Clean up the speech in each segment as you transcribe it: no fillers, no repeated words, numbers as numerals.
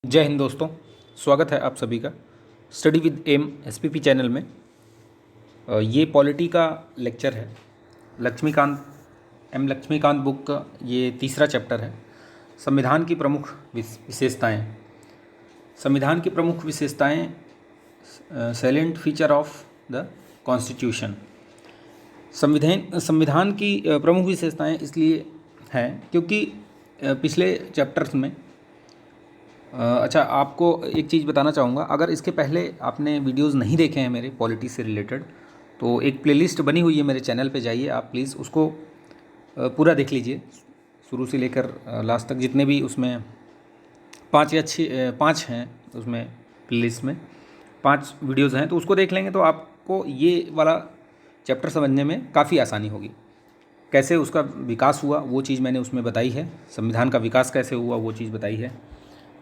जय हिंद दोस्तों, स्वागत है आप सभी का study with M SPP channel में। ये पॉलिटी का लेक्चर है। लक्ष्मीकांत बुक का ये तीसरा चैप्टर है। संविधान की प्रमुख विशेषताएं। संविधान की प्रमुख विशेषताएं, सैलेंट फीचर ऑफ द कॉन्स्टिट्यूशन। संविधान की प्रमुख विशेषताएं इसलिए हैं क्योंकि पिछले चैप्टर्स में अच्छा, आपको एक चीज़ बताना चाहूँगा। अगर इसके पहले आपने वीडियोस नहीं देखे हैं मेरे पॉलिटी से रिलेटेड, तो एक प्लेलिस्ट बनी हुई है मेरे चैनल पे, जाइए आप प्लीज़ उसको पूरा देख लीजिए शुरू से लेकर लास्ट तक। जितने भी उसमें 5 हैं उसमें प्लेलिस्ट में 5 वीडियोज़ हैं, तो उसको देख लेंगे तो आपको ये वाला चैप्टर समझने में काफ़ी आसानी होगी। कैसे उसका विकास हुआ वो चीज़ मैंने उसमें बताई है, संविधान का विकास कैसे हुआ वो चीज़ बताई है,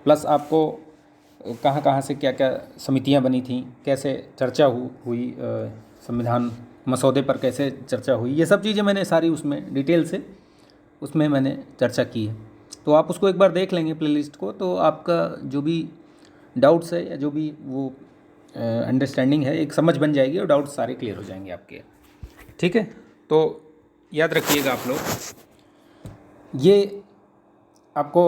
प्लस आपको कहाँ कहाँ से क्या क्या समितियाँ बनी थी, कैसे चर्चा हुई संविधान मसौदे पर, कैसे चर्चा हुई, ये सब चीज़ें मैंने सारी उसमें डिटेल से उसमें मैंने चर्चा की है। तो आप उसको एक बार देख लेंगे प्लेलिस्ट को, तो आपका जो भी डाउट्स है या जो भी वो अंडरस्टैंडिंग है, एक समझ बन जाएगी और डाउट्स सारे क्लियर हो जाएंगे आपके। ठीक है, तो याद रखिएगा आप लोग, ये आपको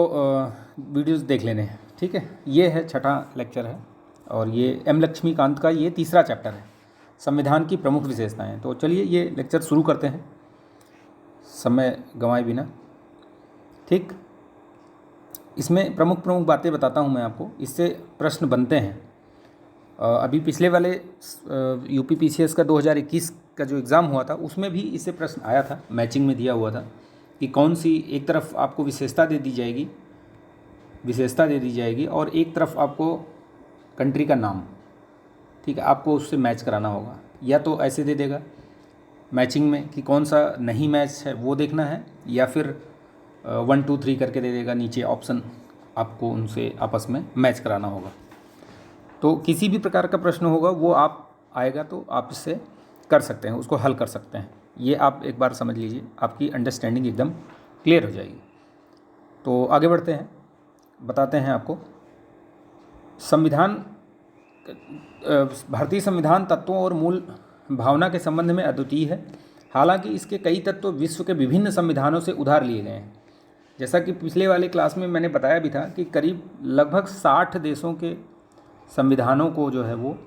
वीडियोस देख लेने हैं। ठीक है, ये है छठा लेक्चर है और ये एम लक्ष्मीकांत का ये तीसरा चैप्टर है, संविधान की प्रमुख विशेषताएं। तो चलिए ये लेक्चर शुरू करते हैं समय गंवाए बिना। ठीक, इसमें प्रमुख बातें बताता हूँ मैं आपको, इससे प्रश्न बनते हैं। अभी पिछले वाले यूपी पीसीएस का 2021 का जो एग्ज़ाम हुआ था उसमें भी इससे प्रश्न आया था, मैचिंग में दिया हुआ था कि कौन सी एक तरफ आपको विशेषता दे दी जाएगी और एक तरफ आपको कंट्री का नाम, ठीक है, आपको उससे मैच कराना होगा। या तो ऐसे दे देगा मैचिंग में कि कौन सा नहीं मैच है वो देखना है, या फिर 1 2 3 करके दे देगा नीचे ऑप्शन, आपको उनसे आपस में मैच कराना होगा। तो किसी भी प्रकार का प्रश्न होगा वो आप आएगा तो आप इससे कर सकते हैं, उसको हल कर सकते हैं। ये आप एक बार समझ लीजिए, आपकी अंडरस्टैंडिंग एकदम क्लियर हो जाएगी। तो आगे बढ़ते हैं, बताते हैं आपको संविधान। भारतीय संविधान तत्वों और मूल भावना के संबंध में अद्वितीय है। हालांकि इसके कई तत्व विश्व के विभिन्न संविधानों से उधार लिए गए हैं। जैसा कि पिछले वाले क्लास में मैंने बताया भी था कि करीब लगभग 60 देशों के संविधानों को जो है वो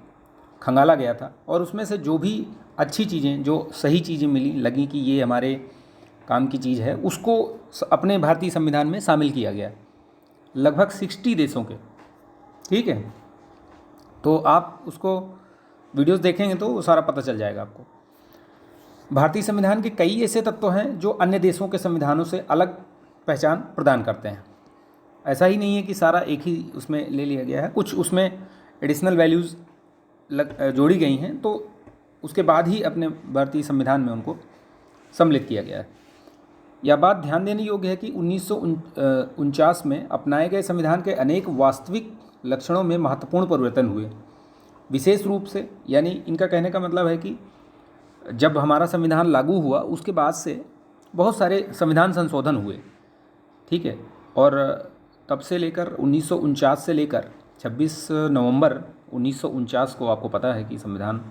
खंगाला गया था, और उसमें से जो भी अच्छी चीज़ें, जो सही चीज़ें मिली, लगी कि ये हमारे काम की चीज़ है, उसको अपने भारतीय संविधान में शामिल किया गया, लगभग 60 देशों के। ठीक है, तो आप उसको वीडियोस देखेंगे तो वो सारा पता चल जाएगा आपको। भारतीय संविधान के कई ऐसे तत्व हैं जो अन्य देशों के संविधानों से अलग पहचान प्रदान करते हैं। ऐसा ही नहीं है कि सारा एक ही उसमें ले लिया गया है, कुछ उसमें एडिशनल वैल्यूज़ जोड़ी गई हैं, तो उसके बाद ही अपने भारतीय संविधान में उनको सम्मिलित किया गया है। यह बात ध्यान देने योग्य है कि 1949 में अपनाए गए संविधान के अनेक वास्तविक लक्षणों में महत्वपूर्ण परिवर्तन हुए। विशेष रूप से, यानी इनका कहने का मतलब है कि जब हमारा संविधान लागू हुआ उसके बाद से बहुत सारे संविधान संशोधन हुए। ठीक है, और तब से लेकर 1949 से लेकर 26 नवंबर 1949 को आपको पता है कि संविधान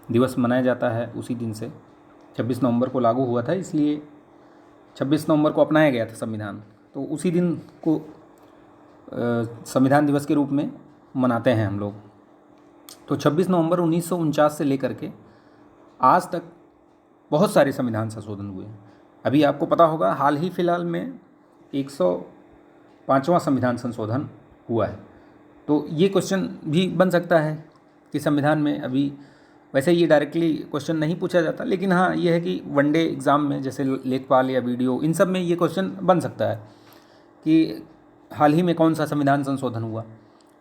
दिवस मनाया जाता है। उसी दिन से 26 नवंबर को लागू हुआ था, इसलिए 26 नवंबर को अपनाया गया था संविधान, तो उसी दिन को संविधान दिवस के रूप में मनाते हैं हम लोग। तो 26 नवंबर 1949 से लेकर के आज तक बहुत सारे संविधान संशोधन हुए। अभी आपको पता होगा हाल ही फिलहाल में 105वां संविधान संशोधन हुआ है। तो ये क्वेश्चन भी बन सकता है कि संविधान में अभी, वैसे ये डायरेक्टली क्वेश्चन नहीं पूछा जाता, लेकिन हाँ ये है कि वनडे एग्ज़ाम में जैसे लेखपाल या वीडियो, इन सब में ये क्वेश्चन बन सकता है कि हाल ही में कौन सा संविधान संशोधन हुआ।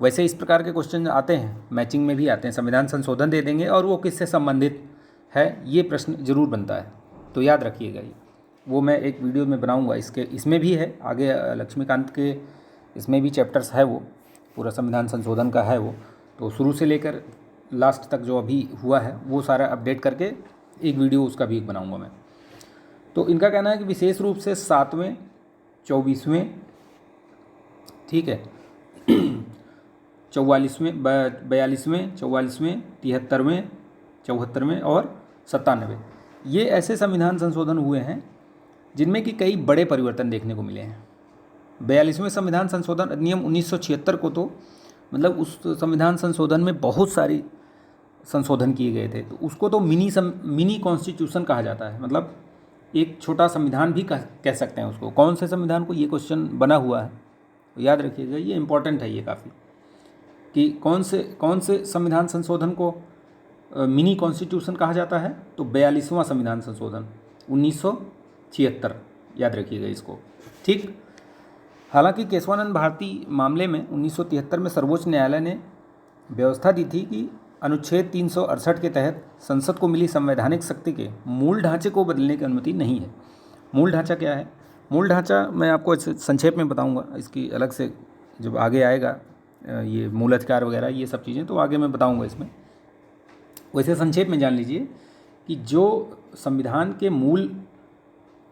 वैसे इस प्रकार के क्वेश्चन आते हैं, मैचिंग में भी आते हैं, संविधान संशोधन दे देंगे और वो किससे संबंधित है ये प्रश्न जरूर बनता है। तो याद रखिएगा, ये वो मैं एक वीडियो में बनाऊँगा, इसमें भी है आगे लक्ष्मीकांत के, इसमें भी चैप्टर्स है, वो पूरा संविधान संशोधन का है वो। तो शुरू से लेकर लास्ट तक जो अभी हुआ है वो सारा अपडेट करके एक वीडियो उसका भी एक बनाऊंगा मैं। तो इनका कहना है कि विशेष रूप से 7वें 24वें, ठीक है, 44वें, 42वें, 44वें, 73वें, 74वें और 97, ये ऐसे संविधान संशोधन हुए हैं जिनमें कि कई बड़े परिवर्तन देखने को मिले हैं। 42वें संविधान संशोधन अधिनियम 1976 को तो मतलब उस संविधान संशोधन में बहुत सारी संशोधन किए गए थे, तो उसको तो मिनी कॉन्स्टिट्यूशन कहा जाता है, मतलब एक छोटा संविधान भी कह सकते हैं उसको। कौन से संविधान को, ये क्वेश्चन बना हुआ है, तो याद रखिएगा, ये इंपॉर्टेंट है ये काफ़ी, कि कौन से संविधान संशोधन को मिनी कॉन्स्टिट्यूशन कहा जाता है। तो 42वां संविधान संशोधन 1976, याद रखिएगा इसको, ठीक। हालांकि केशवानंद भारती मामले में 1973 में सर्वोच्च न्यायालय ने व्यवस्था दी थी कि अनुच्छेद 368 के तहत संसद को मिली संवैधानिक शक्ति के मूल ढांचे को बदलने की अनुमति नहीं है। मूल ढांचा क्या है? मूल ढांचा मैं आपको संक्षेप में बताऊंगा, इसकी अलग से जब आगे आएगा ये मूल अधिकार वगैरह ये सब चीज़ें, तो आगे मैं बताऊंगा इसमें। वैसे संक्षेप में जान लीजिए कि जो संविधान के मूल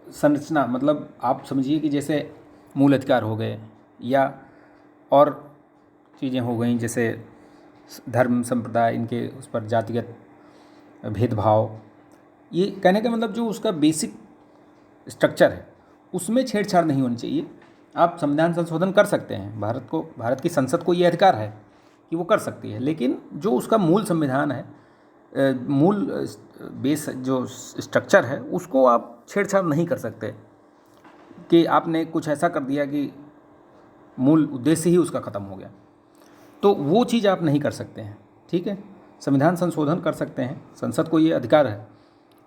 संरचना, मतलब आप समझिए कि जैसे मूल अधिकार हो गए या और चीज़ें हो गई, जैसे धर्म संप्रदाय, इनके उस पर जातिगत भेदभाव, ये कहने का मतलब जो उसका बेसिक स्ट्रक्चर है उसमें छेड़छाड़ नहीं होनी चाहिए। आप संविधान संशोधन कर सकते हैं, भारत की संसद को ये अधिकार है कि वो कर सकती है, लेकिन जो उसका मूल संविधान है, मूल बेस जो स्ट्रक्चर है, उसको आप छेड़छाड़ नहीं कर सकते कि आपने कुछ ऐसा कर दिया कि मूल उद्देश्य ही उसका ख़त्म हो गया, तो वो चीज़ आप नहीं कर सकते हैं, ठीक है। संविधान संशोधन कर सकते हैं, संसद को ये अधिकार है,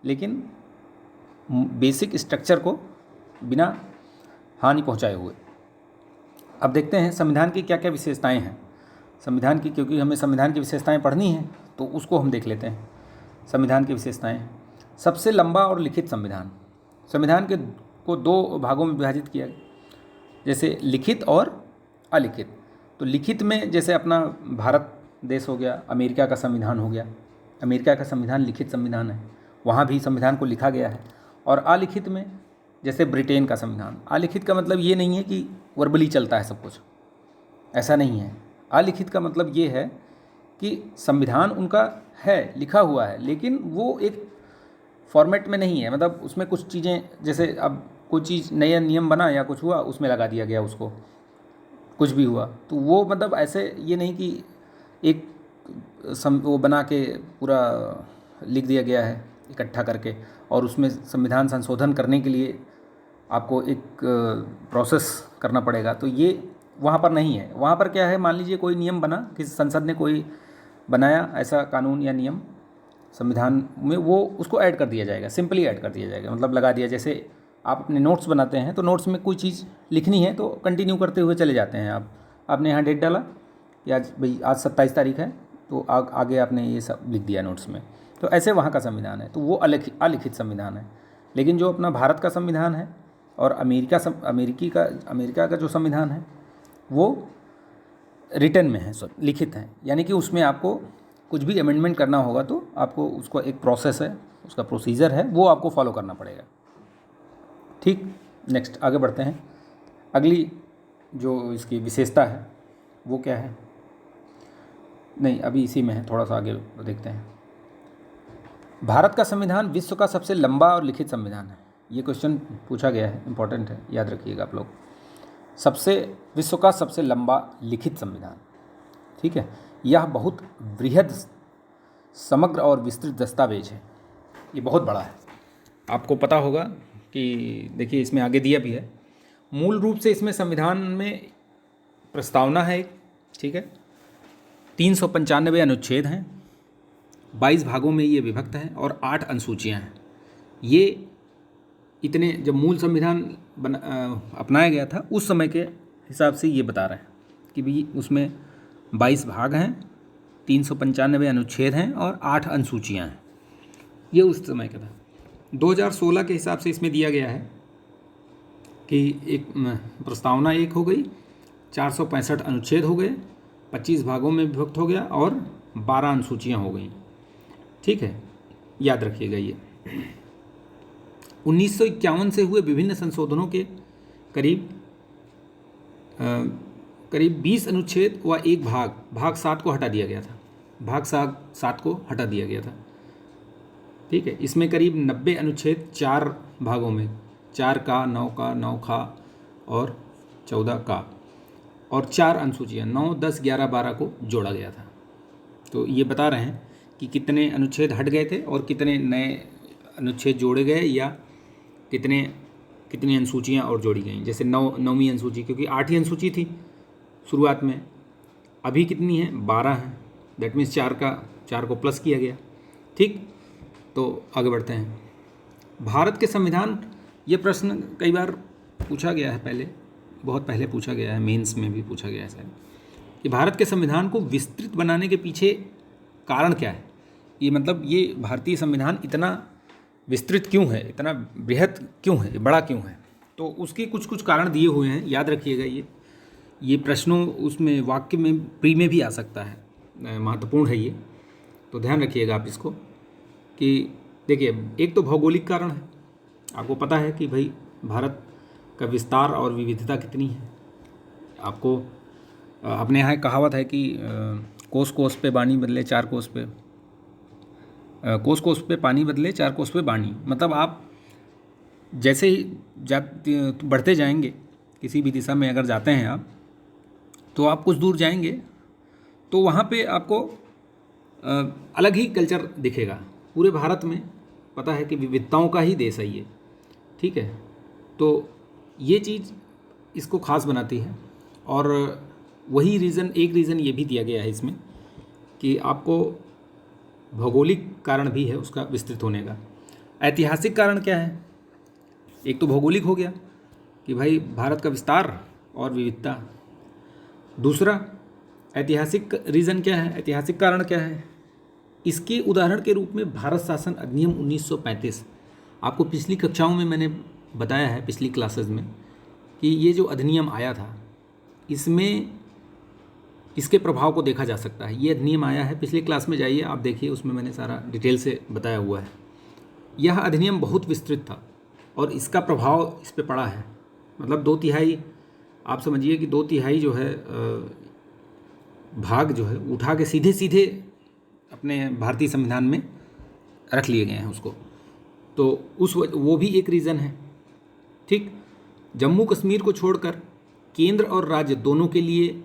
लेकिन बेसिक स्ट्रक्चर को बिना हानि पहुंचाए हुए। अब देखते हैं संविधान की क्या क्या विशेषताएं हैं संविधान की, क्योंकि हमें संविधान की विशेषताएं पढ़नी हैं, तो उसको हम देख लेते हैं। संविधान की विशेषताएं, सबसे लंबा और लिखित संविधान। संविधान को दो भागों में विभाजित किया गया, जैसे लिखित और अलिखित। तो लिखित में जैसे अपना भारत देश हो गया, अमेरिका का संविधान हो गया, अमेरिका का संविधान लिखित संविधान है, वहाँ भी संविधान को लिखा गया है। और अलिखित में जैसे ब्रिटेन का संविधान। अलिखित का मतलब ये नहीं है कि वर्बली चलता है सब कुछ, ऐसा नहीं है। अलिखित का मतलब ये है कि संविधान उनका है, लिखा हुआ है, लेकिन वो एक फॉर्मेट में नहीं है, मतलब उसमें कुछ चीज़ें, जैसे अब कोई चीज़ नया नियम बना या कुछ हुआ, उसमें लगा दिया गया उसको, कुछ भी हुआ तो वो मतलब ऐसे ये नहीं कि एक वो बना के पूरा लिख दिया गया है इकट्ठा करके, और उसमें संविधान संशोधन करने के लिए आपको एक प्रोसेस करना पड़ेगा, तो ये वहाँ पर नहीं है। वहाँ पर क्या है, मान लीजिए कोई नियम बना, किसी संसद ने कोई बनाया ऐसा कानून या नियम संविधान में, वो उसको ऐड कर दिया जाएगा, सिंपली ऐड कर दिया जाएगा, मतलब लगा दिया। जैसे आप अपने नोट्स बनाते हैं, तो नोट्स में कोई चीज़ लिखनी है तो कंटिन्यू करते हुए चले जाते हैं आपने यहाँ डेट डाला कि आज भाई आज 27 तारीख है, तो आगे आपने ये सब लिख दिया नोट्स में, तो ऐसे वहाँ का संविधान है, तो वो अलिखित संविधान है। लेकिन जो अपना भारत का संविधान है और अमेरिका का जो संविधान है वो रिटन में है, लिखित है, यानी कि उसमें आपको कुछ भी अमेंडमेंट करना होगा तो आपको उसको एक प्रोसेस है, उसका प्रोसीजर है, वो आपको फॉलो करना पड़ेगा, ठीक। नेक्स्ट आगे बढ़ते हैं। अगली जो इसकी विशेषता है वो क्या है, नहीं अभी इसी में है, थोड़ा सा आगे देखते हैं। भारत का संविधान विश्व का सबसे लंबा और लिखित संविधान है। ये क्वेश्चन पूछा गया है, इंपॉर्टेंट है, याद रखिएगा आप लोग। विश्व का सबसे लंबा लिखित संविधान, ठीक है। यह बहुत बृहद, समग्र और विस्तृत दस्तावेज है, ये बहुत बड़ा है। आपको पता होगा कि देखिए इसमें आगे दिया भी है, मूल रूप से इसमें संविधान में प्रस्तावना है एक, ठीक है। 395 अनुच्छेद हैं, 22 भागों में ये विभक्त है और 8 अनुसूचियाँ हैं। ये इतने, जब मूल संविधान अपनाया गया था उस समय के हिसाब से ये बता रहे हैं कि भाई उसमें 22 भाग हैं, 395 अनुच्छेद हैं और 8 अनुसूचियाँ हैं। ये उस समय का था। 2016 के हिसाब से इसमें दिया गया है कि एक प्रस्तावना एक हो गई, 465 अनुच्छेद हो गए, 25 भागों में विभक्त हो गया और 12 अनुसूचियाँ हो गई, ठीक है, याद रखिएगा ये। 1951 से हुए विभिन्न संशोधनों के करीब करीब 20 अनुच्छेद व एक भाग 7 को हटा दिया गया था। भाग 7 को हटा दिया गया था। ठीक है, इसमें करीब 90 अनुच्छेद 4 भागों में, 4 का, 9 का, 9 खा और 14 का, और 4 अनुसूचियाँ 9, 10, 11, 12 को जोड़ा गया था। तो ये बता रहे हैं कि कितने अनुच्छेद हट गए थे और कितने नए अनुच्छेद जोड़े गए, या कितनी अनुसूचियाँ और जोड़ी गई। जैसे 9वीं अनुसूची, क्योंकि 8 ही अनुसूची थी शुरुआत में, अभी कितनी है, 12 है। दैट मीन्स 4 को प्लस किया गया। ठीक, तो आगे बढ़ते हैं। भारत के संविधान, ये प्रश्न कई बार पूछा गया है, बहुत पहले पूछा गया है, मेंस में भी पूछा गया है शायद, कि भारत के संविधान को विस्तृत बनाने के पीछे कारण क्या है। ये मतलब ये भारतीय संविधान इतना विस्तृत क्यों है, इतना बृहत क्यों है, बड़ा क्यों है। तो उसके कुछ कारण दिए हुए हैं, याद रखिएगा। ये प्रश्नों उसमें वाक्य में प्री में भी आ सकता है, महत्वपूर्ण है ये, तो ध्यान रखिएगा आप इसको। कि देखिए, एक तो भौगोलिक कारण है। आपको पता है कि भाई भारत का विस्तार और विविधता कितनी है। आपको अपने यहाँ कहावत है कि कोस कोस पे बानी बदले 4 कोस पे, कोस कोस पे पानी बदले 4 कोस पे बानी। मतलब आप जैसे ही बढ़ते जाएंगे, किसी भी दिशा में अगर जाते हैं आप, तो आप कुछ दूर जाएंगे तो वहाँ पे आपको अलग ही कल्चर दिखेगा। पूरे भारत में पता है कि विविधताओं का ही देश है ये। ठीक है, तो ये चीज़ इसको ख़ास बनाती है। और वही एक रीज़न ये भी दिया गया है इसमें कि आपको भौगोलिक कारण भी है उसका विस्तृत होने का। ऐतिहासिक कारण क्या है? एक तो भौगोलिक हो गया कि भाई भारत का विस्तार और विविधता। दूसरा ऐतिहासिक रीज़न क्या है, ऐतिहासिक कारण क्या है? इसके उदाहरण के रूप में भारत शासन अधिनियम 1935, आपको पिछली कक्षाओं में मैंने बताया है, पिछली क्लासेस में, कि ये जो अधिनियम आया था इसमें इसके प्रभाव को देखा जा सकता है। ये अधिनियम आया है, पिछली क्लास में जाइए आप देखिए, उसमें मैंने सारा डिटेल से बताया हुआ है। यह अधिनियम बहुत विस्तृत था और इसका प्रभाव इस पर पड़ा है। मतलब 2/3 आप समझिए कि 2/3 जो है भाग जो है उठा के सीधे अपने भारतीय संविधान में रख लिए गए हैं उसको। तो वो भी एक रीज़न है। ठीक, जम्मू कश्मीर को छोड़कर केंद्र और राज्य दोनों के लिए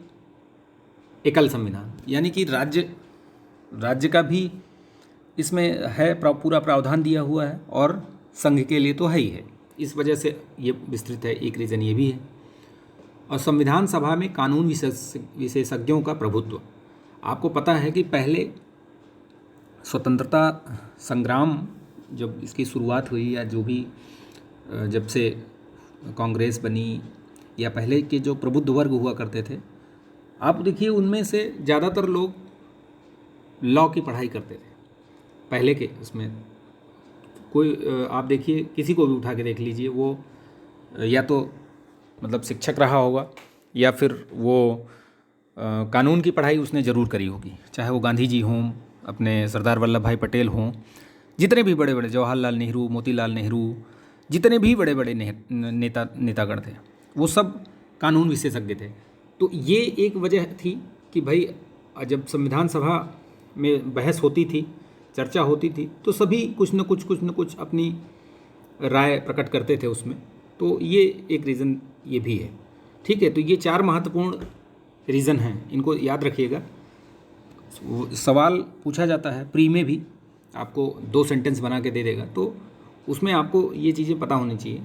एकल संविधान, यानी कि राज्य का भी इसमें है पूरा प्रावधान दिया हुआ है और संघ के लिए तो है ही है। इस वजह से ये विस्तृत है, एक रीज़न ये भी है। और संविधान सभा में कानून विशेषज्ञों का प्रभुत्व। आपको पता है कि पहले स्वतंत्रता संग्राम जब इसकी शुरुआत हुई, या जो भी जब से कांग्रेस बनी, या पहले के जो प्रबुद्ध वर्ग हुआ करते थे, आप देखिए उनमें से ज़्यादातर लोग लॉ की पढ़ाई करते थे पहले के। उसमें कोई आप देखिए, किसी को भी उठा के देख लीजिए, वो या तो मतलब शिक्षक रहा होगा, या फिर वो कानून की पढ़ाई उसने ज़रूर करी होगी। चाहे वो गांधी जी हों, अपने सरदार वल्लभ भाई पटेल हों, जितने भी बड़े बड़े, जवाहरलाल नेहरू, मोतीलाल नेहरू, जितने भी बड़े बड़े नेतागण थे, वो सब कानून विशेषज्ञ थे। तो ये एक वजह थी कि भाई जब संविधान सभा में बहस होती थी, चर्चा होती थी, तो सभी कुछ न कुछ अपनी राय प्रकट करते थे उसमें। तो ये एक रीज़न ये भी है। ठीक है, तो ये 4 महत्वपूर्ण रीज़न हैं, इनको याद रखिएगा। सवाल पूछा जाता है प्री में भी, आपको 2 सेंटेंस बना के दे देगा, तो उसमें आपको ये चीज़ें पता होनी चाहिए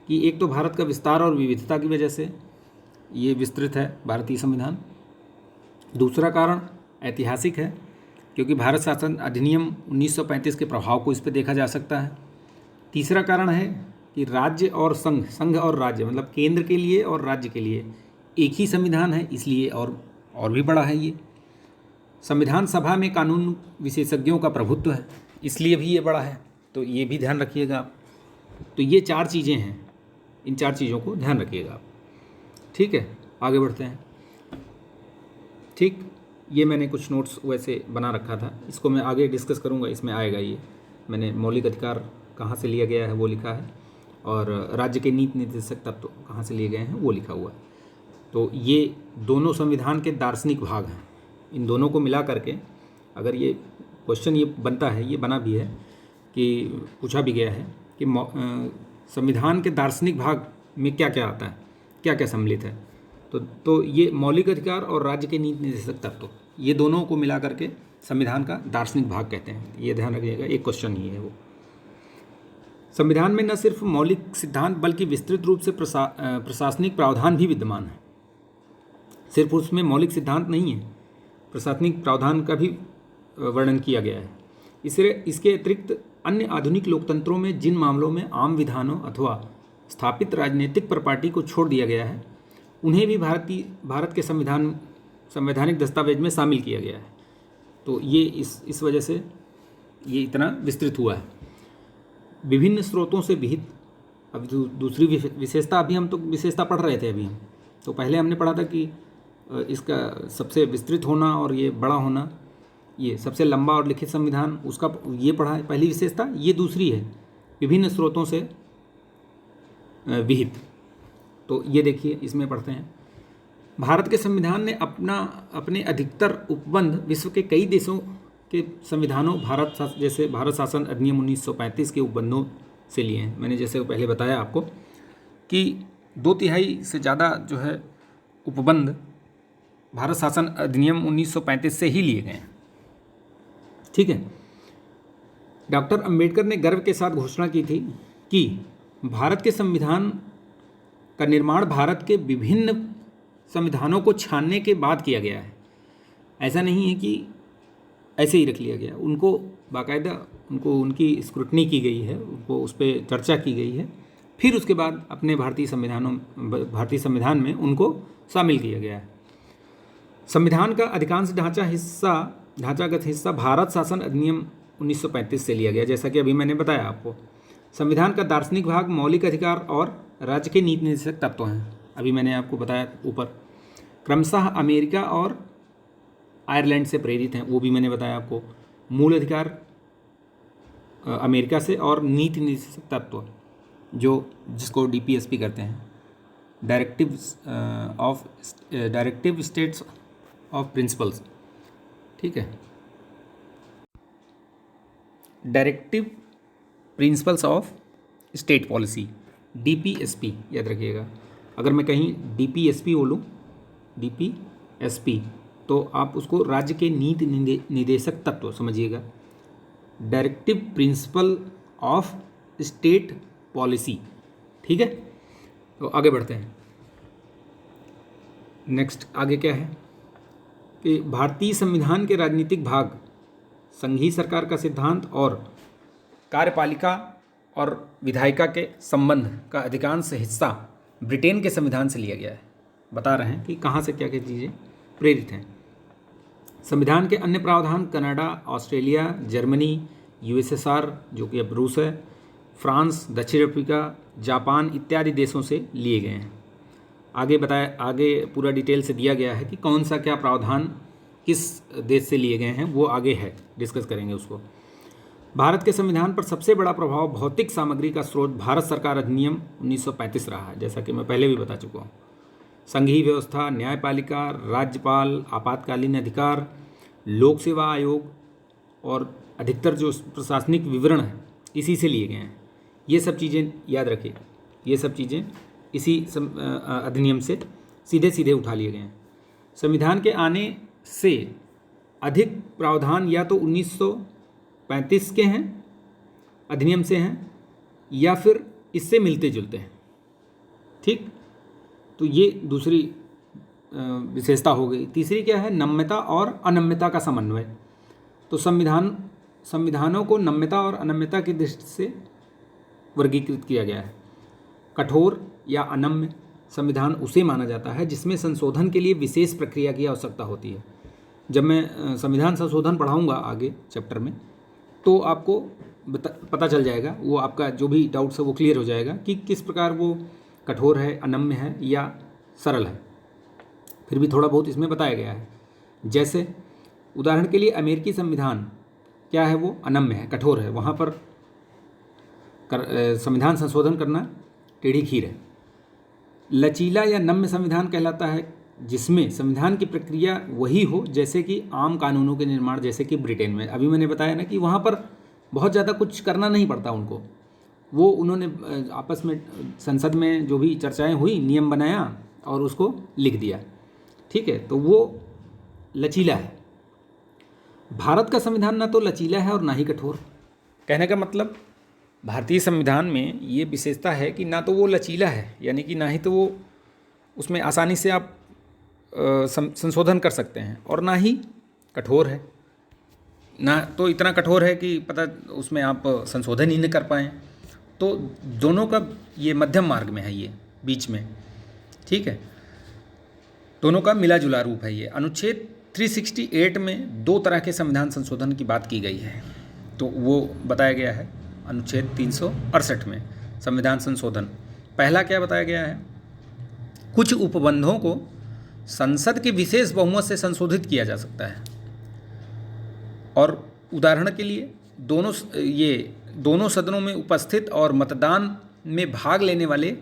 कि एक तो भारत का विस्तार और विविधता की वजह से ये विस्तृत है भारतीय संविधान। दूसरा कारण ऐतिहासिक है, क्योंकि भारत शासन अधिनियम 1935 के प्रभाव को इस पर देखा जा सकता है। तीसरा कारण है कि राज्य और संघ और राज्य, मतलब केंद्र के लिए और राज्य के लिए एक ही संविधान है, इसलिए और भी बड़ा है ये। संविधान सभा में कानून विशेषज्ञों का प्रभुत्व है, इसलिए भी ये बड़ा है। तो ये भी ध्यान रखिएगा आप। तो ये 4 चीज़ें हैं, इन 4 चीज़ों को ध्यान रखिएगा आप। ठीक है, आगे बढ़ते हैं। ठीक, ये मैंने कुछ नोट्स वैसे बना रखा था, इसको मैं आगे डिस्कस करूँगा, इसमें आएगा ये। मैंने मौलिक अधिकार कहाँ से लिया गया है वो लिखा है, और राज्य के नीति निर्देशक तत्व कहाँ से लिए गए हैं वो लिखा हुआ है। तो ये दोनों संविधान के दार्शनिक भाग हैं। इन दोनों को मिला करके अगर ये क्वेश्चन ये बनता है, ये बना भी है कि पूछा भी गया है कि संविधान के दार्शनिक भाग में क्या क्या आता है, क्या क्या सम्मिलित है, तो ये मौलिक अधिकार और राज्य के नीति निर्देशक तत्व, ये दोनों को मिला करके संविधान का दार्शनिक भाग कहते हैं। ये ध्यान रखिएगा, एक क्वेश्चन ही है वो। संविधान में न सिर्फ मौलिक सिद्धांत बल्कि विस्तृत रूप से प्रशासनिक प्रावधान भी विद्यमान है। सिर्फ उसमें मौलिक सिद्धांत नहीं है, प्रशासनिक प्रावधान का भी वर्णन किया गया है। इसके अतिरिक्त अन्य आधुनिक लोकतंत्रों में जिन मामलों में आम विधानों अथवा स्थापित राजनीतिक प्रॉपर्टी को छोड़ दिया गया है, उन्हें भी भारत के संवैधानिक दस्तावेज में शामिल किया गया है। तो ये इस वजह से ये इतना विस्तृत हुआ है। विभिन्न स्रोतों से विहित, अब दूसरी विशेषता, अभी हम तो विशेषता पढ़ रहे थे अभी हम, तो पहले हमने पढ़ा था कि इसका सबसे विस्तृत होना और ये बड़ा होना, ये सबसे लंबा और लिखित संविधान, उसका ये पढ़ा है पहली विशेषता। ये दूसरी है विभिन्न स्रोतों से विहित। तो ये देखिए, इसमें पढ़ते हैं, भारत के संविधान ने अपने अधिकतर उपबंध विश्व के कई देशों के संविधानों, जैसे भारत शासन अधिनियम 1935 के उपबंधों से लिए हैं। मैंने जैसे पहले बताया आपको कि 2/3 से ज़्यादा जो है उपबंध भारत शासन अधिनियम 1935 से ही लिए गए हैं। ठीक है। डॉक्टर अंबेडकर ने गर्व के साथ घोषणा की थी कि भारत के संविधान का निर्माण भारत के विभिन्न संविधानों को छानने के बाद किया गया है। ऐसा नहीं है कि ऐसे ही रख लिया गया, उनको बाकायदा उनकी स्क्रूटनी की गई है, उनको उस पर चर्चा की गई है, फिर उसके बाद अपने भारतीय संविधान में उनको शामिल किया गया है। संविधान का अधिकांश ढांचागत हिस्सा भारत शासन अधिनियम 1935 से लिया गया, जैसा कि अभी मैंने बताया आपको। संविधान का दार्शनिक भाग मौलिक अधिकार और राज्य के नीति निर्देशक तत्व हैं। अभी मैंने आपको बताया ऊपर, क्रमशः अमेरिका और आयरलैंड से प्रेरित हैं, वो भी मैंने बताया आपको। मूल अधिकार अमेरिका से, और नीति निर्देशक तत्व जिसको DPSP करते हैं, डायरेक्टिव स्टेट्स ऑफ प्रिंसिपल्स। ठीक है, directive principles of state policy, DPSP याद रखिएगा। अगर मैं कहीं DPSP बोलूँ, DPSP, तो आप उसको राज्य के नीति निर्देशक तत्व समझिएगा, directive principle of state policy. ठीक है, तो आगे बढ़ते हैं। नेक्स्ट आगे क्या है कि भारतीय संविधान के राजनीतिक भाग, संघीय सरकार का सिद्धांत और कार्यपालिका और विधायिका के संबंध का अधिकांश हिस्सा ब्रिटेन के संविधान से लिया गया है। बता रहे हैं कि कहाँ से क्या क्या चीज़ें प्रेरित हैं। संविधान के अन्य प्रावधान कनाडा, ऑस्ट्रेलिया, जर्मनी, USSR जो कि अब रूस है, फ्रांस, दक्षिण अफ्रीका, जापान इत्यादि देशों से लिए गए हैं। आगे पूरा डिटेल से दिया गया है कि कौन सा क्या प्रावधान किस देश से लिए गए हैं, वो आगे है, डिस्कस करेंगे उसको। भारत के संविधान पर सबसे बड़ा प्रभाव भौतिक सामग्री का स्रोत भारत सरकार अधिनियम 1935 रहा है, जैसा कि मैं पहले भी बता चुका हूँ। संघीय व्यवस्था, न्यायपालिका, राज्यपाल, आपातकालीन अधिकार, लोक सेवा आयोग और अधिकतर जो प्रशासनिक विवरण है इसी से लिए गए हैं। ये सब चीज़ें याद रखिए, ये सब चीज़ें इसी अधिनियम से सीधे उठा लिए गए हैं। संविधान के आने से अधिक प्रावधान या तो 1935 के हैं, अधिनियम से हैं, या फिर इससे मिलते जुलते हैं। ठीक, तो ये दूसरी विशेषता हो गई। तीसरी क्या है, नम्यता और अनम्यता का समन्वय। तो संविधानों को नम्यता और अनम्यता की दृष्टि से वर्गीकृत किया गया है। कठोर या अनम्य संविधान उसे माना जाता है जिसमें संशोधन के लिए विशेष प्रक्रिया की आवश्यकता होती है। जब मैं संविधान संशोधन पढ़ाऊंगा आगे चैप्टर में, तो आपको पता चल जाएगा, वो आपका जो भी डाउट्स है वो क्लियर हो जाएगा कि किस प्रकार वो कठोर है, अनम्य है या सरल है। फिर भी थोड़ा बहुत इसमें बताया गया है। जैसे उदाहरण के लिए अमेरिकी संविधान क्या है, वो अनम्य है, कठोर है, वहाँ पर संविधान संशोधन करना टेढ़ी खीर है। लचीला या नम्य संविधान कहलाता है जिसमें संविधान की प्रक्रिया वही हो जैसे कि आम कानूनों के निर्माण, जैसे कि ब्रिटेन में। अभी मैंने बताया ना कि वहाँ पर बहुत ज़्यादा कुछ करना नहीं पड़ता उनको, वो उन्होंने आपस में संसद में जो भी चर्चाएं हुई, नियम बनाया और उसको लिख दिया, ठीक है, तो वो लचीला है। भारत का संविधान ना तो लचीला है और ना ही कठोर। कहने का मतलब भारतीय संविधान में ये विशेषता है कि ना तो वो लचीला है, यानी कि ना ही तो वो उसमें आसानी से आप संशोधन कर सकते हैं, और ना ही कठोर है, ना तो इतना कठोर है कि पता उसमें आप संशोधन ही नहीं कर पाएँ। तो दोनों का ये मध्यम मार्ग में है, ये बीच में, ठीक है, दोनों का मिला जुला रूप है ये। अनुच्छेद 368 में दो तरह के संविधान संशोधन की बात की गई है, तो वो बताया गया है अनुच्छेद 368 में संविधान संशोधन। पहला क्या बताया गया है, कुछ उपबंधों को संसद के विशेष बहुमत से संशोधित किया जा सकता है, और उदाहरण के लिए दोनों सदनों में उपस्थित और मतदान में भाग लेने वाले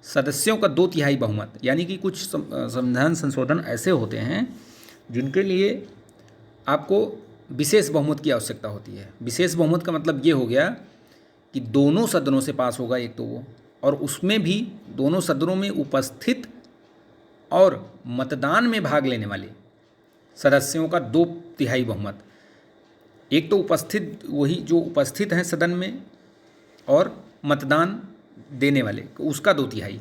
सदस्यों का 2/3 बहुमत। यानी कि कुछ संविधान संशोधन ऐसे होते हैं जिनके लिए आपको विशेष बहुमत की आवश्यकता होती है। विशेष बहुमत का मतलब ये हो गया कि दोनों सदनों से पास होगा एक तो वो, और उसमें भी दोनों सदनों में उपस्थित और मतदान में भाग लेने वाले सदस्यों का 2/3 बहुमत। एक तो उपस्थित, वही जो उपस्थित हैं सदन में, और मतदान देने वाले उसका 2/3।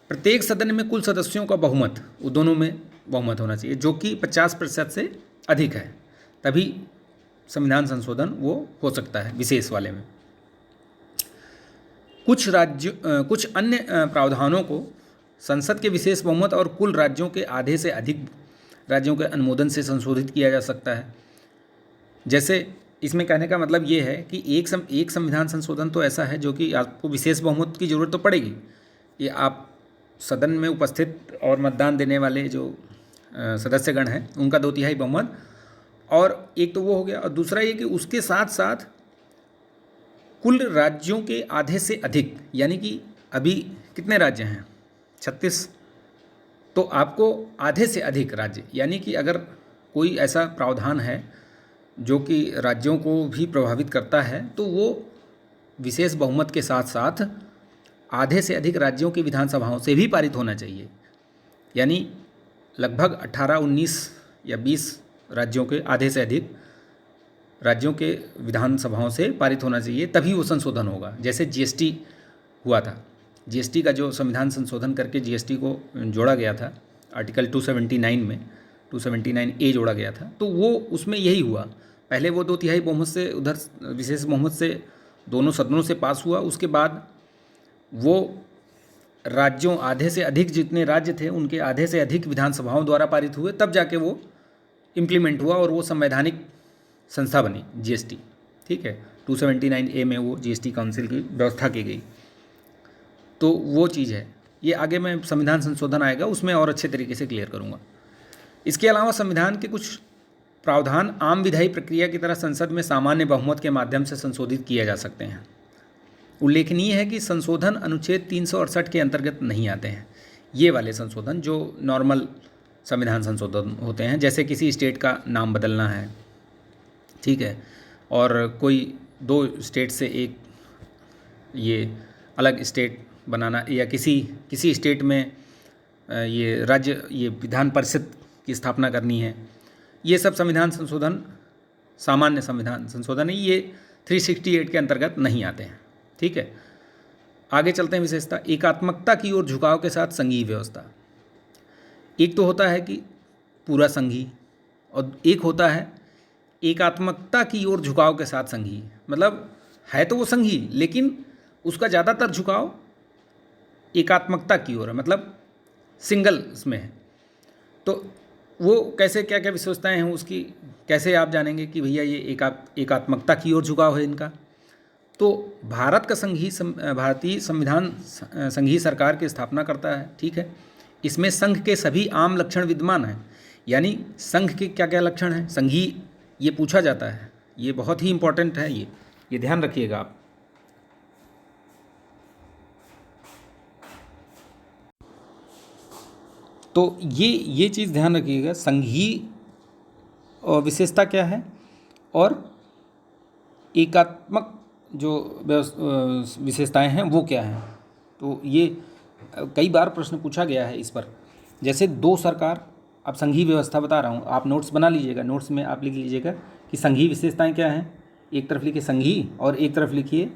प्रत्येक सदन में कुल सदस्यों का बहुमत, वो दोनों में बहुमत होना चाहिए, जो कि 50% से अधिक है, तभी संविधान संशोधन वो हो सकता है विशेष वाले में। कुछ अन्य प्रावधानों को संसद के विशेष बहुमत और कुल राज्यों के आधे से अधिक राज्यों के अनुमोदन से संशोधित किया जा सकता है। जैसे इसमें कहने का मतलब ये है कि एक संविधान संशोधन तो ऐसा है जो कि आपको विशेष बहुमत की ज़रूरत तो पड़ेगी, ये आप सदन में उपस्थित और मतदान देने वाले जो सदस्यगण हैं उनका 2/3 बहुमत, और एक तो वो हो गया, और दूसरा ये कि उसके साथ साथ कुल राज्यों के आधे से अधिक, यानी कि अभी कितने राज्य हैं, 36, तो आपको आधे से अधिक राज्य, यानी कि अगर कोई ऐसा प्रावधान है जो कि राज्यों को भी प्रभावित करता है, तो वो विशेष बहुमत के साथ साथ आधे से अधिक राज्यों की विधानसभाओं से भी पारित होना चाहिए। यानी लगभग 18, 19 या 20 राज्यों के, आधे से अधिक राज्यों के विधानसभाओं से पारित होना चाहिए, तभी वो संशोधन होगा। जैसे जीएसटी हुआ था, जीएसटी का जो संविधान संशोधन करके जीएसटी को जोड़ा गया था आर्टिकल 279 में, 279A जोड़ा गया था, तो वो उसमें यही हुआ। पहले वो 2/3 बहुमत से, उधर विशेष बहुमत से दोनों सदनों से पास हुआ, उसके बाद वो राज्यों, आधे से अधिक जितने राज्य थे उनके आधे से अधिक विधानसभाओं द्वारा पारित हुए, तब जाके वो इम्प्लीमेंट हुआ और वो संवैधानिक संस्था बनी जीएसटी, ठीक है। 279A में वो जीएसटी काउंसिल की व्यवस्था की गई, तो वो चीज़ है। ये आगे मैं संविधान संशोधन आएगा उसमें और अच्छे तरीके से क्लियर करूँगा। इसके अलावा संविधान के कुछ प्रावधान आम विधायी प्रक्रिया की तरह संसद में सामान्य बहुमत के माध्यम से संशोधित किए जा सकते हैं। उल्लेखनीय है कि संशोधन अनुच्छेद 368 के अंतर्गत नहीं आते हैं। ये वाले संशोधन जो नॉर्मल संविधान संशोधन होते हैं, जैसे किसी स्टेट का नाम बदलना है, ठीक है, और कोई 2 स्टेट से एक ये अलग स्टेट बनाना, या किसी स्टेट में ये राज्य, ये विधान परिषद की स्थापना करनी है, ये सब संविधान संशोधन सामान्य संविधान संशोधन है, ये 368 के अंतर्गत नहीं आते हैं, ठीक है। आगे चलते हैं। विशेषता, एकात्मकता की ओर झुकाव के साथ संघीय व्यवस्था। एक तो होता है कि पूरा संघीय, और एक होता है एकात्मकता की ओर झुकाव के साथ संघीय। मतलब है तो वो संघीय, लेकिन उसका ज़्यादातर झुकाव एकात्मकता की ओर है, मतलब सिंगल इसमें है। तो वो कैसे, क्या क्या विशेषताएं हैं उसकी, कैसे आप जानेंगे कि भैया ये एकात्मकता की ओर झुकाव है इनका। तो भारत का भारतीय संविधान संघीय सरकार की स्थापना करता है, ठीक है। इसमें संघ के सभी आम लक्षण विद्यमान हैं। यानी संघ के क्या क्या लक्षण हैं, संघीय, ये पूछा जाता है, ये बहुत ही इंपॉर्टेंट है, ये ध्यान रखिएगा आप। तो ये चीज़ ध्यान रखिएगा, संघीय विशेषता क्या है और एकात्मक जो विशेषताएं हैं वो क्या हैं। तो ये कई बार प्रश्न पूछा गया है इस पर। जैसे दो सरकार, अब संघीय व्यवस्था बता रहा हूँ, आप नोट्स बना लीजिएगा, नोट्स में आप लिख लीजिएगा कि संघीय विशेषताएं क्या हैं। एक तरफ लिखिए संघीय और एक तरफ लिखिए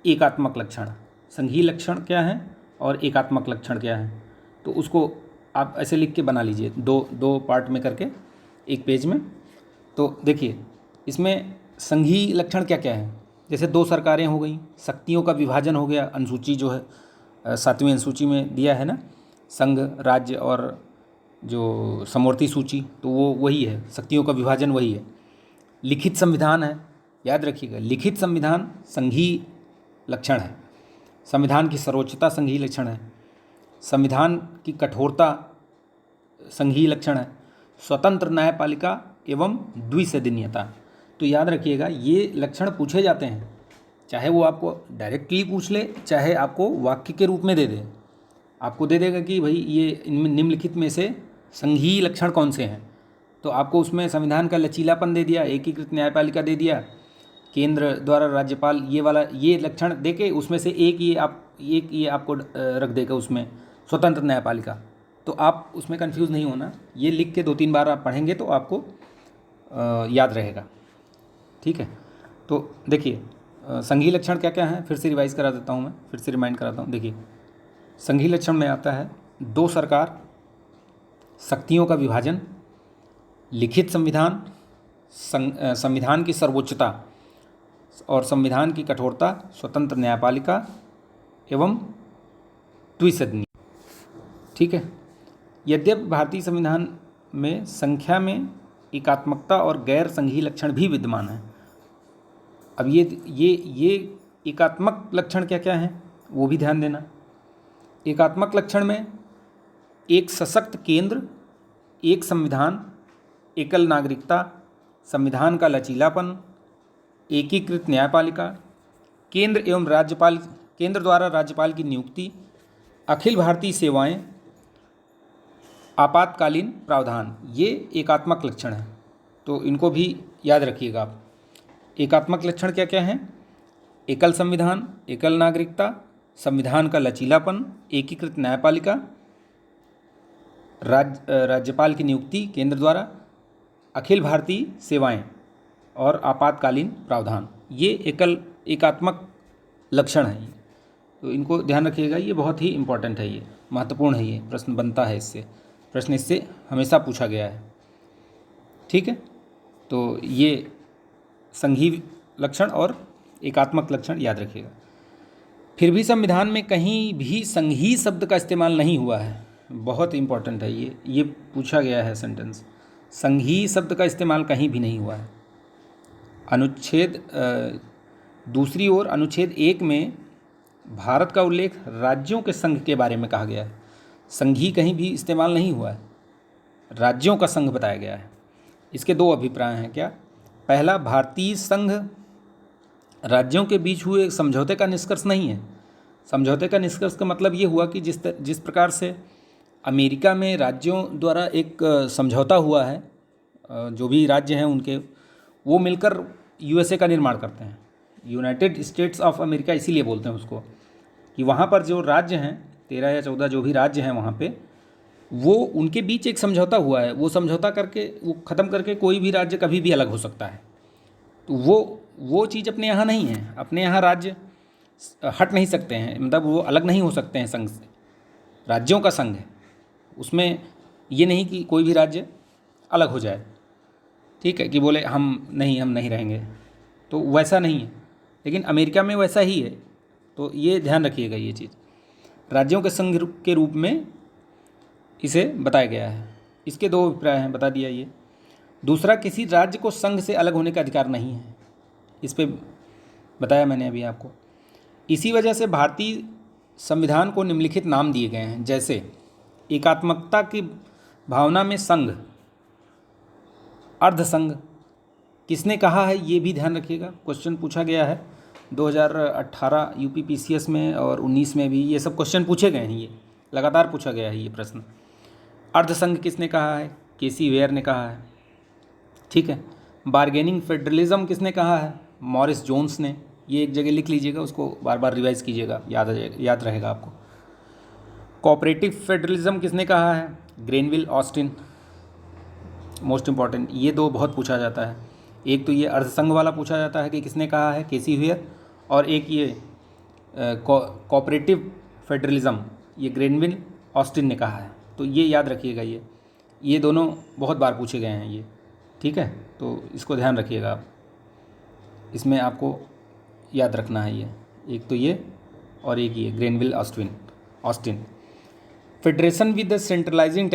एकात्मक लक्षण। संघीय लक्षण क्या है और एकात्मक लक्षण क्या है, तो उसको आप ऐसे लिख के बना लीजिए, दो दो पार्ट में करके एक पेज में। तो देखिए इसमें संघीय लक्षण क्या क्या है। जैसे दो सरकारें हो गई, शक्तियों का विभाजन हो गया, अनुसूची जो है 7वीं अनुसूची में दिया है ना, संघ, राज्य और जो समवर्ती सूची, तो वो वही है, शक्तियों का विभाजन वही है। लिखित संविधान है, याद रखिएगा, लिखित संविधान संघीय लक्षण है। संविधान की सर्वोच्चता संघीय लक्षण है। संविधान की कठोरता संघीय लक्षण है। स्वतंत्र न्यायपालिका एवं द्विसदनीयता। तो याद रखिएगा ये लक्षण पूछे जाते हैं, चाहे वो आपको डायरेक्टली पूछ ले, चाहे आपको वाक्य के रूप में दे दे। आपको दे देगा कि भाई ये इनमें निम्नलिखित में से संघीय लक्षण कौन से हैं, तो आपको उसमें संविधान का लचीलापन दे दिया, एकीकृत न्यायपालिका दे दिया, केंद्र द्वारा राज्यपाल, ये वाला ये लक्षण दे के उसमें से एक ये आपको रख देगा उसमें स्वतंत्र न्यायपालिका। तो आप उसमें कंफ्यूज नहीं होना, ये लिख के 2-3 बार आप पढ़ेंगे तो आपको याद रहेगा। ठीक है, तो देखिए संघीय लक्षण क्या क्या हैं, फिर से रिवाइज करा देता हूँ मैं, फिर से रिमाइंड कराता हूँ। देखिए संघीय लक्षण में आता है दो सरकार, शक्तियों का विभाजन, लिखित संविधान, संविधान की सर्वोच्चता और संविधान की कठोरता, स्वतंत्र न्यायपालिका एवं द्विसदनीय। ठीक है, यद्यपि भारतीय संविधान में संख्या में एकात्मकता और गैर संघीय लक्षण भी विद्यमान है। अब ये एकात्मक लक्षण क्या क्या हैं वो भी ध्यान देना। एकात्मक लक्षण में एक सशक्त केंद्र, एक संविधान, एकल नागरिकता, संविधान का लचीलापन, एकीकृत न्यायपालिका, केंद्र एवं राज्यपाल, केंद्र द्वारा राज्यपाल की नियुक्ति, अखिल भारतीय सेवाएं, आपातकालीन प्रावधान, ये एकात्मक लक्षण है। तो इनको भी याद रखिएगा आप। एकात्मक लक्षण क्या क्या हैं? एकल संविधान, एकल नागरिकता, संविधान का लचीलापन, एकीकृत न्यायपालिका, राज्यपाल की नियुक्ति केंद्र द्वारा, अखिल भारतीय सेवाएं और आपातकालीन प्रावधान, ये एकात्मक लक्षण हैं। तो इनको ध्यान रखिएगा, ये बहुत ही इम्पोर्टेंट है, ये महत्वपूर्ण है, ये प्रश्न बनता है इससे, प्रश्न इससे हमेशा पूछा गया है। ठीक है, तो ये संघीय लक्षण और एकात्मक लक्षण याद रखिएगा। फिर भी संविधान में कहीं भी संघीय शब्द का इस्तेमाल नहीं हुआ है, बहुत इम्पोर्टेंट है ये पूछा गया है सेंटेंस। संघीय शब्द का इस्तेमाल कहीं भी नहीं हुआ है। अनुच्छेद दूसरी ओर अनुच्छेद 1 में भारत का उल्लेख राज्यों के संघ के बारे में कहा गया है। संघीय कहीं भी इस्तेमाल नहीं हुआ है, राज्यों का संघ बताया गया है। इसके दो अभिप्राय हैं क्या? पहला, भारतीय संघ राज्यों के बीच हुए समझौते का निष्कर्ष नहीं है। समझौते का निष्कर्ष का मतलब ये हुआ कि जिस प्रकार से अमेरिका में राज्यों द्वारा एक समझौता हुआ है, जो भी राज्य हैं उनके, वो मिलकर यूएसए का निर्माण करते हैं। यूनाइटेड स्टेट्स ऑफ अमेरिका इसीलिए बोलते हैं उसको, कि वहाँ पर जो राज्य हैं 13 या 14 जो भी राज्य हैं वहाँ पे, वो उनके बीच एक समझौता हुआ है। वो समझौता करके वो ख़त्म करके कोई भी राज्य कभी भी अलग हो सकता है। तो वो चीज़ अपने यहाँ नहीं है। अपने यहाँ राज्य हट नहीं सकते हैं, मतलब वो अलग नहीं हो सकते हैं संघ से। राज्यों का संघ है, उसमें ये नहीं कि कोई भी राज्य अलग हो जाए, ठीक है, कि बोले हम नहीं रहेंगे, तो वैसा नहीं है। लेकिन अमेरिका में वैसा ही है। तो ये ध्यान रखिएगा, ये चीज़ राज्यों के संघ के रूप में इसे बताया गया है। इसके दो अभिप्राय हैं, बता दिया ये। दूसरा, किसी राज्य को संघ से अलग होने का अधिकार नहीं है, इस पे बताया मैंने अभी आपको। इसी वजह से भारतीय संविधान को निम्नलिखित नाम दिए गए हैं, जैसे एकात्मकता की भावना में संघ, अर्धसंघ। किसने कहा है ये भी ध्यान रखिएगा, क्वेश्चन पूछा गया है 2018 यूपी पीसीएस में और 19 में भी ये सब क्वेश्चन पूछे गए हैं, ये लगातार पूछा गया है ये प्रश्न। अर्धसंघ किसने कहा है? केसी वेयर ने कहा है। ठीक है। बार्गेनिंग फेडरलिज्म किसने कहा है? मॉरिस जोन्स ने। ये एक जगह लिख लीजिएगा, उसको बार बार रिवाइज कीजिएगा, याद आ जाएगा, याद रहेगा आपको। कोऑपरेटिव फेडरलिज्म किसने कहा है? Granville Austin. मोस्ट इंपॉर्टेंट, ये दो बहुत पूछा जाता है। एक तो ये अर्धसंघ वाला पूछा जाता है कि किसने कहा है, केसी वेयर, और एक ये कोऑपरेटिव फेडरलिज्म, ये ग्रेनविल ऑस्टिन ने कहा है। तो ये याद रखिएगा, ये दोनों बहुत बार पूछे गए हैं ये। ठीक है, तो इसको ध्यान रखिएगा आप, इसमें आपको याद रखना है ये, एक तो ये और एक ये Granville Austin. Federation with the centralising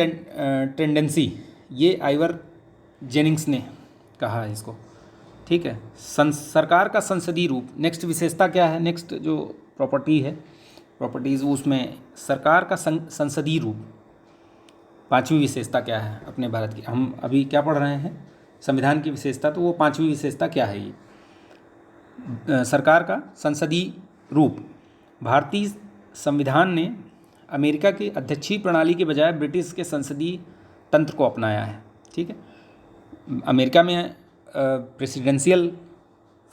tendency, ये आइवर जेनिंग्स ने कहा है इसको। ठीक है। सरकार का संसदीय रूप, नेक्स्ट विशेषता क्या है? नेक्स्ट जो प्रॉपर्टीज़ उसमें सरकार का संसदीय रूप, पांचवी विशेषता क्या है अपने भारत की? हम अभी क्या पढ़ रहे हैं? संविधान की विशेषता, तो वो पांचवी विशेषता क्या है? ये सरकार का संसदीय रूप। भारतीय संविधान ने अमेरिका की अध्यक्षीय प्रणाली के बजाय ब्रिटिश के संसदीय तंत्र को अपनाया है। ठीक है। अमेरिका में प्रेसिडेंशियल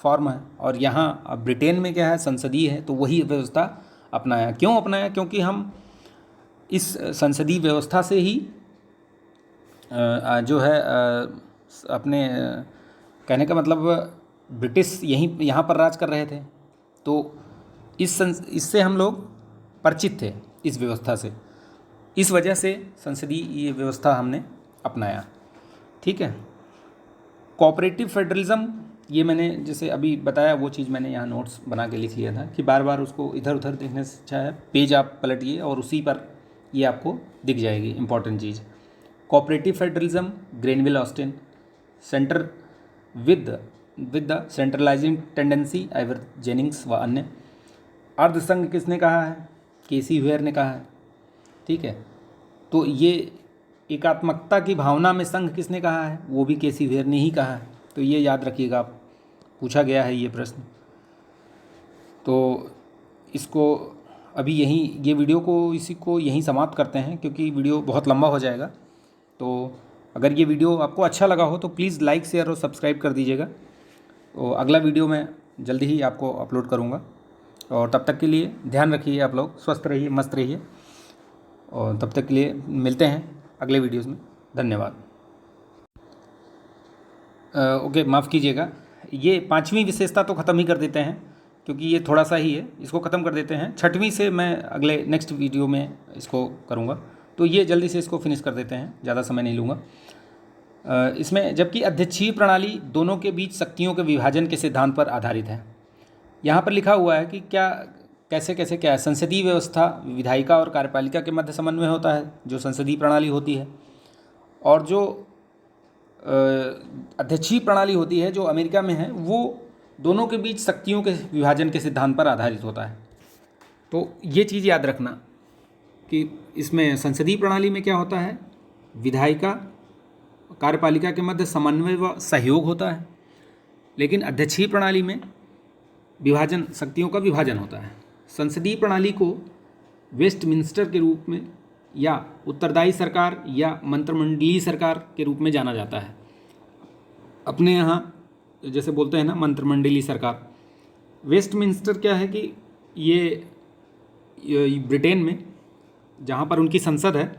फॉर्म है और यहाँ ब्रिटेन में क्या है? संसदीय है। तो वही व्यवस्था अपनाया। क्यों अपनाया? क्योंकि हम इस संसदीय व्यवस्था से ही जो है अपने कहने का मतलब ब्रिटिश यहाँ पर राज कर रहे थे, तो इससे हम लोग परिचित थे, इस व्यवस्था से। इस वजह से संसदीय ये व्यवस्था हमने अपनाया। ठीक है। कोऑपरेटिव फेडरलिज्म, ये मैंने जैसे अभी बताया वो चीज़ मैंने यहाँ नोट्स बना के लिख लिया था कि बार बार उसको इधर उधर देखने से अच्छा है पेज आप पलटिए और उसी पर ये आपको दिख जाएगी important cheese. Cooperative federalism, Granville Austin. Centre with the centralising tendency, Ivor Jennings व अन्य। अर्धसंघ किसने कहा है? केसी वेयर ने कहा है। ठीक है। तो ये एकात्मकता की भावना में संघ किसने कहा है? वो भी केसी वेयर ने ही कहा है। तो ये याद रखिएगा आप, पूछा गया है ये प्रश्न। तो इसको अभी ये वीडियो को यहीं समाप्त करते हैं क्योंकि वीडियो बहुत लंबा हो जाएगा। तो अगर ये वीडियो आपको अच्छा लगा हो तो प्लीज़ लाइक, शेयर और सब्सक्राइब कर दीजिएगा। तो अगला वीडियो मैं जल्दी ही आपको अपलोड करूँगा, और तब तक के लिए ध्यान रखिए, आप लोग स्वस्थ रहिए, मस्त रहिए, और तब तक के लिए मिलते हैं अगले वीडियोज़ में। धन्यवाद। ओके, माफ़ कीजिएगा, ये पांचवी विशेषता तो ख़त्म ही कर देते हैं क्योंकि ये थोड़ा सा ही है, इसको ख़त्म कर देते हैं। छठवीं से मैं अगले नेक्स्ट वीडियो में इसको करूँगा, तो ये जल्दी से इसको फिनिश कर देते हैं, ज़्यादा समय नहीं लूँगा इसमें। जबकि अध्यक्षीय प्रणाली दोनों के बीच शक्तियों के विभाजन के सिद्धांत पर आधारित है। यहाँ पर लिखा हुआ है कि क्या कैसे क्या है। संसदीय व्यवस्था विधायिका और कार्यपालिका के मध्य समन्वय होता है, जो संसदीय प्रणाली होती है, और जो अध्यक्षीय प्रणाली होती है जो अमेरिका में है, वो दोनों के बीच शक्तियों के विभाजन के सिद्धांत पर आधारित होता है। तो ये चीज़ याद रखना कि इसमें संसदीय प्रणाली में क्या होता है? विधायिका कार्यपालिका के मध्य समन्वय व सहयोग होता है, लेकिन अध्यक्षीय प्रणाली में विभाजन, शक्तियों का विभाजन होता है। संसदीय प्रणाली को वेस्टमिंस्टर के रूप में या उत्तरदायी सरकार या मंत्रिमंडलीय सरकार के रूप में जाना जाता है। अपने यहाँ जैसे बोलते हैं ना, मंत्रिमंडलीय सरकार। वेस्टमिंस्टर क्या है कि ये ब्रिटेन में जहाँ पर उनकी संसद है,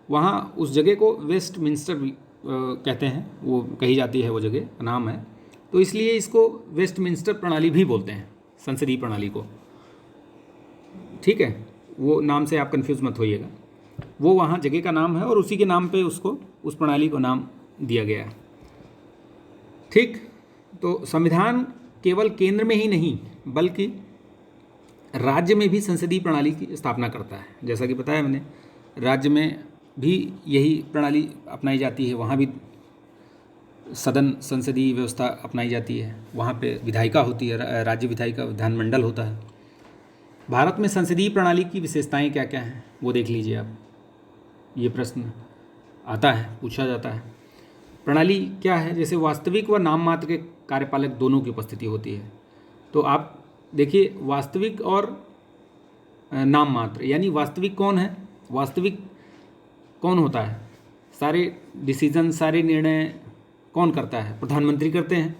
वहाँ उस जगह को वेस्टमिंस्टर कहते हैं, वो कही जाती है, वो जगह का नाम है। तो इसलिए इसको वेस्टमिंस्टर प्रणाली भी बोलते हैं, संसदीय प्रणाली को। ठीक है, वो नाम से आप कंफ्यूज मत होइएगा, वो वहाँ जगह का नाम है और उसी के नाम पे उसको, उस प्रणाली को नाम दिया गया है। ठीक, तो संविधान केवल केंद्र में ही नहीं बल्कि राज्य में भी संसदीय प्रणाली की स्थापना करता है। जैसा कि बताया मैंने, राज्य में भी यही प्रणाली अपनाई जाती है, वहाँ भी सदन संसदीय व्यवस्था अपनाई जाती है, वहाँ पे विधायिका होती है, राज्य विधायिका, विधानमंडल होता है। भारत में संसदीय प्रणाली की विशेषताएं क्या क्या हैं वो देख लीजिए आप, ये प्रश्न आता है, पूछा जाता है। प्रणाली क्या है? जैसे वास्तविक व नाम मात्र के कार्यपालक दोनों की उपस्थिति होती है। तो आप देखिए, वास्तविक और नाम मात्र, यानी वास्तविक कौन है? वास्तविक कौन होता है? सारे डिसीजन, सारे निर्णय कौन करता है? प्रधानमंत्री करते हैं।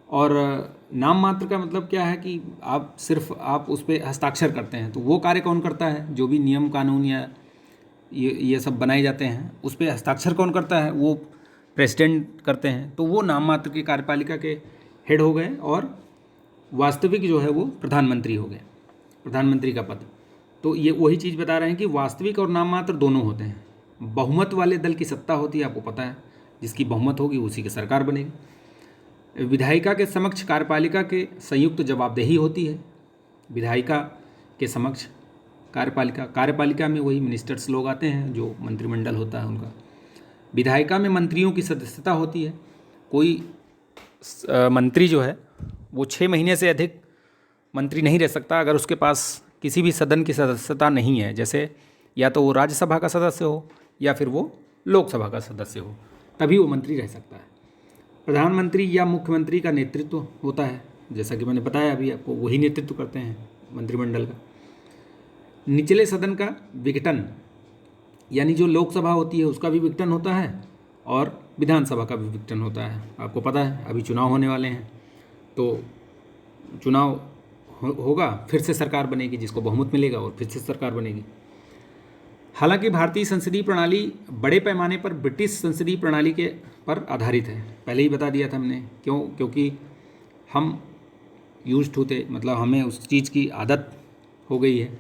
और नाम मात्र का मतलब क्या है कि आप उस पर हस्ताक्षर करते हैं, तो वो कार्य कौन करता है? जो भी नियम कानून या ये सब बनाए जाते हैं उस पर हस्ताक्षर कौन करता है? वो प्रेसिडेंट करते हैं। तो वो नाम मात्र की कार्यपालिका के हेड हो गए और वास्तविक जो है वो प्रधानमंत्री हो गए, प्रधानमंत्री का पद। तो ये वही चीज़ बता रहे हैं कि वास्तविक और नाम मात्र दोनों होते हैं। बहुमत वाले दल की सत्ता होती है, आपको पता है, जिसकी बहुमत होगी उसी की सरकार बनेगी। विधायिका के समक्ष कार्यपालिका के संयुक्त जवाबदेही होती है। विधायिका के समक्ष कार्यपालिका में वही मिनिस्टर्स लोग आते हैं, जो मंत्रिमंडल होता है उनका। विधायिका में मंत्रियों की सदस्यता होती है। कोई मंत्री जो है वो 6 महीने से अधिक मंत्री नहीं रह सकता अगर उसके पास किसी भी सदन की सदस्यता नहीं है। जैसे या तो वो राज्यसभा का सदस्य हो या फिर वो लोकसभा का सदस्य हो, तभी वो मंत्री रह सकता है। प्रधानमंत्री या मुख्यमंत्री का नेतृत्व होता है, जैसा कि मैंने बताया अभी आपको, वही नेतृत्व करते हैं मंत्रिमंडल का। निचले सदन का विघटन, यानी जो लोकसभा होती है उसका भी विघटन होता है और विधानसभा का भी विघटन होता है। आपको पता है अभी चुनाव होने वाले हैं, तो चुनाव होगा, फिर से सरकार बनेगी, जिसको बहुमत मिलेगा और फिर से सरकार बनेगी। हालांकि भारतीय संसदीय प्रणाली बड़े पैमाने पर ब्रिटिश संसदीय प्रणाली के पर आधारित है। पहले ही बता दिया था हमने, क्योंकि हम यूज्ड टू थे, मतलब हमें उस चीज़ की आदत हो गई है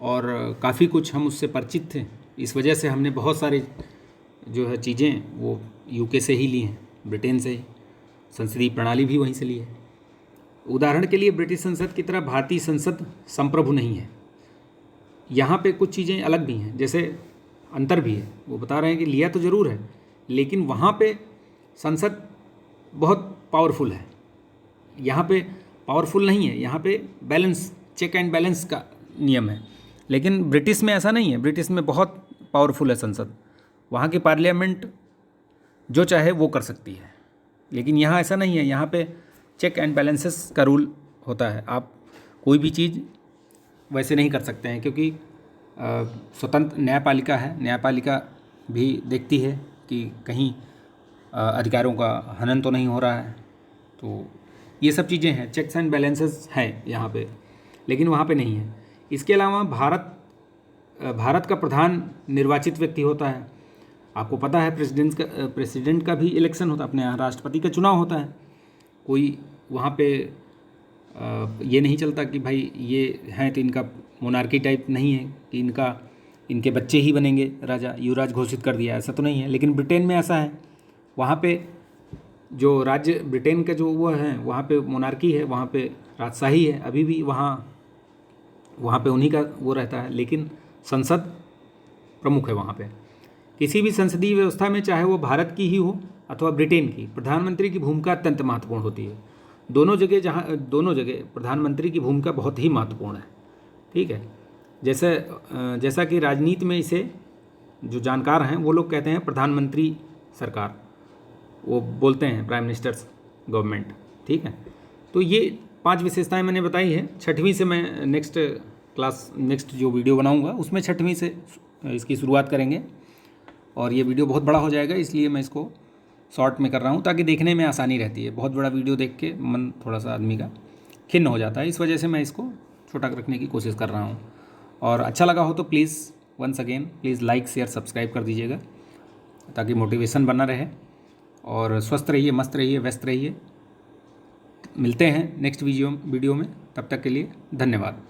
और काफ़ी कुछ हम उससे परिचित थे। इस वजह से हमने बहुत सारी जो है चीज़ें वो यूके से ही ली हैं, ब्रिटेन से ही। संसदीय प्रणाली भी वहीं से ली है। उदाहरण के लिए ब्रिटिश संसद की तरह भारतीय संसद संप्रभु नहीं है। यहाँ पे कुछ चीज़ें अलग भी हैं, जैसे अंतर भी है। वो बता रहे हैं कि लिया तो ज़रूर है, लेकिन वहाँ पे संसद बहुत पावरफुल है, यहाँ पे पावरफुल नहीं है। यहाँ पे बैलेंस, चेक एंड बैलेंस का नियम है। लेकिन ब्रिटिश में ऐसा नहीं है। ब्रिटिश में बहुत पावरफुल है संसद। वहाँ की पार्लियामेंट जो चाहे वो कर सकती है, लेकिन यहाँ ऐसा नहीं है। यहाँ पे चेक एंड बैलेंसेस का रूल होता है। आप कोई भी चीज़ वैसे नहीं कर सकते हैं, क्योंकि स्वतंत्र न्यायपालिका है। न्यायपालिका भी देखती है कि कहीं अधिकारों का हनन तो नहीं हो रहा है। तो ये सब चीज़ें हैं, चेक्स एंड बैलेंसेस हैं यहाँ पे, लेकिन वहाँ पे नहीं है। इसके अलावा भारत का प्रधान निर्वाचित व्यक्ति होता है। आपको पता है प्रेसिडेंट का भी इलेक्शन होता है, अपने यहाँ राष्ट्रपति का चुनाव होता है। कोई वहाँ पे ये नहीं चलता कि भाई ये हैं तो इनका मोनार्की टाइप नहीं है कि इनके बच्चे ही बनेंगे राजा, युवराज घोषित कर दिया, ऐसा तो नहीं है। लेकिन ब्रिटेन में ऐसा है। वहाँ पे जो राज्य ब्रिटेन का जो वो है, वहाँ पे मोनार्की है, वहाँ पे राजशाही है, अभी भी वहाँ पे उन्हीं का वो रहता है। लेकिन संसद प्रमुख है वहाँ पे। किसी भी संसदीय व्यवस्था में, चाहे वो भारत की ही हो अथवा ब्रिटेन की, प्रधानमंत्री की भूमिका अत्यंत महत्वपूर्ण होती है। दोनों जगह प्रधानमंत्री की भूमिका बहुत ही महत्वपूर्ण है। ठीक है, जैसा कि राजनीति में इसे जो जानकार हैं वो लोग कहते हैं प्रधानमंत्री सरकार, वो बोलते हैं प्राइम मिनिस्टर्स गवर्नमेंट। ठीक है, तो ये 5 विशेषताएं मैंने बताई है। 6वीं से मैं नेक्स्ट जो वीडियो बनाऊंगा उसमें 6वीं से इसकी शुरुआत करेंगे। और ये वीडियो बहुत बड़ा हो जाएगा, इसलिए मैं इसको शॉर्ट में कर रहा हूँ ताकि देखने में आसानी रहती है। बहुत बड़ा वीडियो देख के मन थोड़ा सा आदमी का खिन्न हो जाता है, इस वजह से मैं इसको छोटा रखने की कोशिश कर रहा हूँ। और अच्छा लगा हो तो please once again please like share subscribe कर दीजिएगा, ताकि मोटिवेशन बना रहे। और स्वस्थ रहिए, मस्त रहिए, व्यस्त रहिए। मिलते हैं नेक्स्ट वीडियो में। तब तक के लिए धन्यवाद।